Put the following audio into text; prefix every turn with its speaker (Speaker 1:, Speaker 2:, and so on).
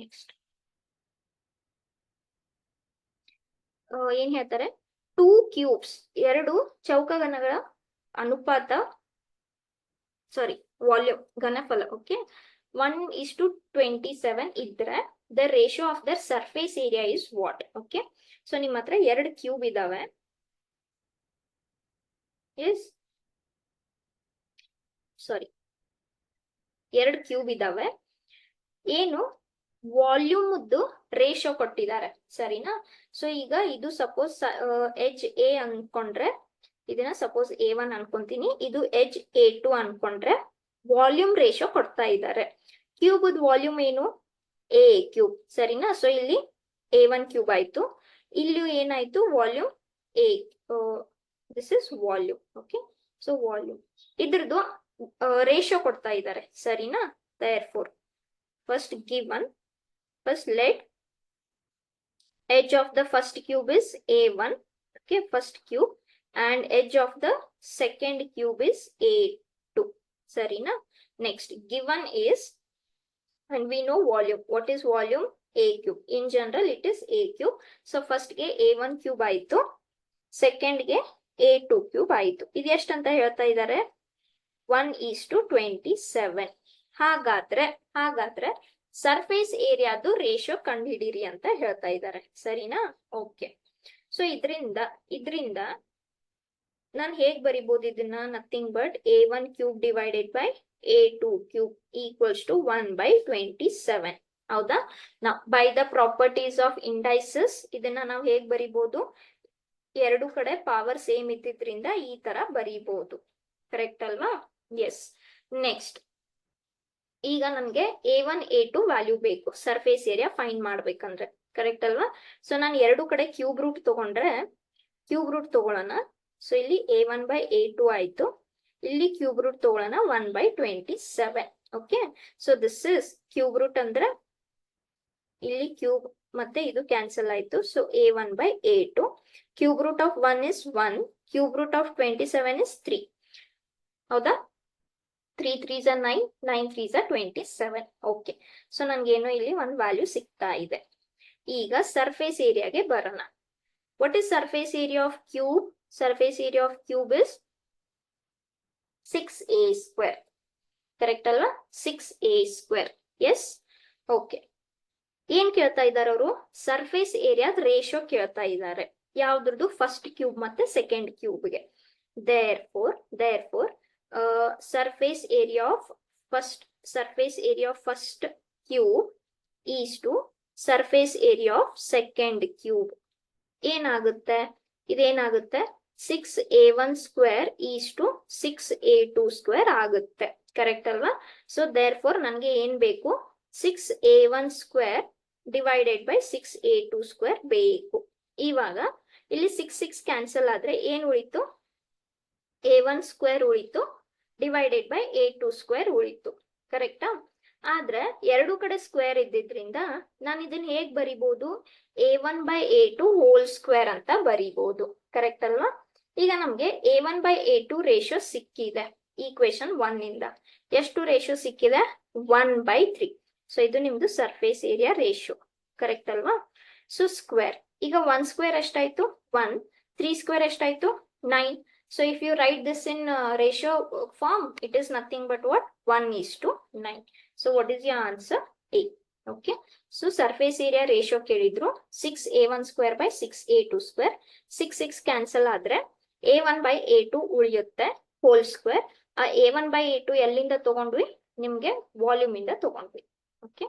Speaker 1: Next ಏನ್ ಹೇಳ್ತಾರೆ, 2 cubes, 2 ಚೌಕಘನಗಳ ಅನುಪಾತ, ಸಾರಿ ವಾಲ್ಯೂಮ್, ಘನಫಲ. ಓಕೆ, 1:27 ಇದ್ರೆ the ratio of the surface area is what? Okay, so ನಿಮ್ಮ ಹತ್ರ 2 ಕ್ಯೂಬ್ ಇದಾವೆ. ಎಸ್, ಸಾರಿ 2 ಕ್ಯೂಬ್ ಇದಾವೆ. ಏನು ವಾಲ್ಯೂಮ್ದು ರೇಷಿಯೋ ಕೊಟ್ಟಿದ್ದಾರೆ, ಸರಿನಾ? ಸೊ ಈಗ ಇದು ಸಪೋಸ್ ಎಜ್ ಎ ಅನ್ಕೊಂಡ್ರೆ, ಇದನ್ನ ಸಪೋಸ್ A1 ಅನ್ಕೊಂತೀನಿ, ಇದು ಎಜ್ A2 ಅನ್ಕೊಂಡ್ರೆ ವಾಲ್ಯೂಮ್ ರೇಷಿಯೋ ಕೊಡ್ತಾ ಇದ್ದಾರೆ. ಕ್ಯೂಬ್ ವಾಲ್ಯೂಮ್ ಏನು? A ಕ್ಯೂಬ್, ಸರಿನಾ? ಸೊ ಇಲ್ಲಿ A1 ಕ್ಯೂಬ್ ಆಯ್ತು, ಇಲ್ಲಿ ಏನಾಯ್ತು? Volume A. This is volume. Okay, so volume ಇದ್ರದ್ದು ರೇಷಿಯೋ ಕೊಡ್ತಾ ಇದ್ದಾರೆ, ಸರಿನಾ? therefore first given, first let edge of the first cube is A1, okay, first cube, and edge of the second cube is A2, sarina? Next given is, and we know volume. What is volume? A cube. In general it is A cube. So first ge A1 cube ಆಯ್ತು, second ge A2 cube ಆಯ್ತು. ಇದು ಎಷ್ಟು ಅಂತ ಹೇಳ್ತಾ ಇದ್ದಾರೆ? 1:27. ಹಾಗಾದ್ರೆ surface ಏರಿಯಾದು ratio ಕಂಡುಹಿಡಿರಿ ಅಂತ ಹೇಳ್ತಾ ಇದ್ದಾರೆ, ಸರಿನಾ? ಓಕೆ, ಸೊ ಇದ್ರಿಂದ ನಾನು ಹೇಗ್ ಬರಿಬಹುದು ಇದನ್ನ? Nothing but A1 cube divided by A2 cube equals to 1/27. ಹೌದಾ? ನಾವು by the properties of indices ಇದನ್ನ ನಾವು ಹೇಗ್ ಬರಿಬಹುದು? ಎರಡು ಕಡೆ ಪವರ್ ಸೇಮ್ ಇದ್ದಿದ್ರಿಂದ ಈ ತರ ಬರೀಬಹುದು, ಕರೆಕ್ಟ್ ಅಲ್ವಾ? ಎಸ್. ನೆಕ್ಸ್ಟ್, ಈಗ ನನ್ಗೆ A1 A2 ವ್ಯಾಲ್ಯೂ ಬೇಕು ಸರ್ಫೇಸ್ ಏರಿಯಾ ಫೈಂಡ್ ಮಾಡ್ಬೇಕಂದ್ರೆ, ಕರೆಕ್ಟ್ ಅಲ್ವಾ? ಸೊ ನಾನು ಎರಡು ಕಡೆ ಕ್ಯೂಬ್ ರೂಟ್ ತಗೊಂಡ್ರೆ, ಕ್ಯೂಬ್ ರೂಟ್ ತಗೊಳ್ಳೋಣ. ಸೊ ಇಲ್ಲಿ A1/A2 ಆಯ್ತು, ಇಲ್ಲಿ ಕ್ಯೂಬ್ ರೂಟ್ ತಗೊಳ್ಳೋಣ 1/27. Okay, so this is cube root ಅಂದ್ರೆ ಇಲ್ಲಿ ಕ್ಯೂಬ್ ಮತ್ತೆ ಇದು ಕ್ಯಾನ್ಸಲ್ ಆಯ್ತು. So A1/A2, cube root of 1 is 1, cube root of 27 is 3. ಹೌದಾ? 3 3s are 9, 9 3s are 27. Okay, so ನನ್ಗೇನೋ ಇಲ್ಲಿ ಒಂದು ವ್ಯಾಲ್ಯೂ ಸಿಗ್ತಾ ಇದೆ. ಈಗ ಸರ್ಫೇಸ್ ಏರಿಯಾಗೆ ಬರೋಣ. What is surface area of cube? Surface area of cube is 6A², correct ಅಲ್ವಾ? 6A². S. Okay, ಏನ್ ಕೇಳ್ತಾ ಇದ್ದಾರೆ ಅವರು? ಸರ್ಫೇಸ್ ಏರಿಯಾದ ರೇಷಿಯೋ ಕೇಳ್ತಾ ಇದ್ದಾರೆ. ಯಾವ್ದ್ರದ್ದು? ಫಸ್ಟ್ ಕ್ಯೂಬ್ ಮತ್ತೆ second ಕ್ಯೂಬ್ಗೆ. therefore surface area of first cube is to surface area of second cube. ಏನಾಗುತ್ತೆ? ಇದೇನಾಗುತ್ತೆ? 6A1² is to 6A2² ಆಗುತ್ತೆ, ಕರೆಕ್ಟ್ ಅಲ್ವಾ? ಸೊ therefore ನನ್ಗೆ ಏನ್ ಬೇಕು? 6A1² ಡಿವೈಡೆಡ್ ಬೈ 6A2² ಬೇಕು. ಇವಾಗ ಇಲ್ಲಿ 6 ಕ್ಯಾನ್ಸಲ್ ಆದ್ರೆ ಏನ್ ಉಳಿತು? A1² ಉಳಿತು ಡಿವೈಡೆಡ್ ಬೈ A2² ಉಳಿತು, ಕರೆಕ್ಟಾ? ಆದ್ರೆ ಎರಡು ಕಡೆ ಸ್ಕ್ವೇರ್ ಇದ್ದಿದ್ರಿಂದ ನಾನು ಇದನ್ನ ಹೇಗ್ ಬರಿಬಹುದು? A1/A2 ಹೋಲ್ ಸ್ಕ್ವೇರ್ ಅಂತ ಬರಿಬಹುದು, ಕರೆಕ್ಟ್ ಅಲ್ವಾ? ಈಗ ನಮ್ಗೆ A1/A2 ರೇಷಿಯೋ ಸಿಕ್ಕಿದೆ ಈಕ್ವೇಶನ್ 1 ಇಂದ. ಎಷ್ಟು ರೇಷಿಯೋ ಸಿಕ್ಕಿದೆ? 1/3. ಸೊ ಇದು ನಿಮ್ದು ಸರ್ಫೇಸ್ ಏರಿಯಾ ರೇಷಿಯೋ, ಕರೆಕ್ಟ್ ಅಲ್ವಾ? ಸೊ ಸ್ಕ್ವೇರ್, ಈಗ 1² ಎಷ್ಟಾಯ್ತು? 1. 3² ಎಷ್ಟಾಯ್ತು? 9. So if you write this in ratio form, it is nothing but what? 1:9. So what is your answer? A. Okay. So surface area ratio ಕೇಳಿದ್ರು 6A1² by 6A2². 6 cancel ಆದ್ರೆ A1/A2 ಉಳಿಯುತ್ತೆ whole square. ಆ A1/A2 ಎಲ್ಲಿಂದ ತಗೊಂಡ್ವಿ? ನಿಮ್ಗೆ volume ಇಂದ ತಗೊಂಡ್ವಿ. Okay.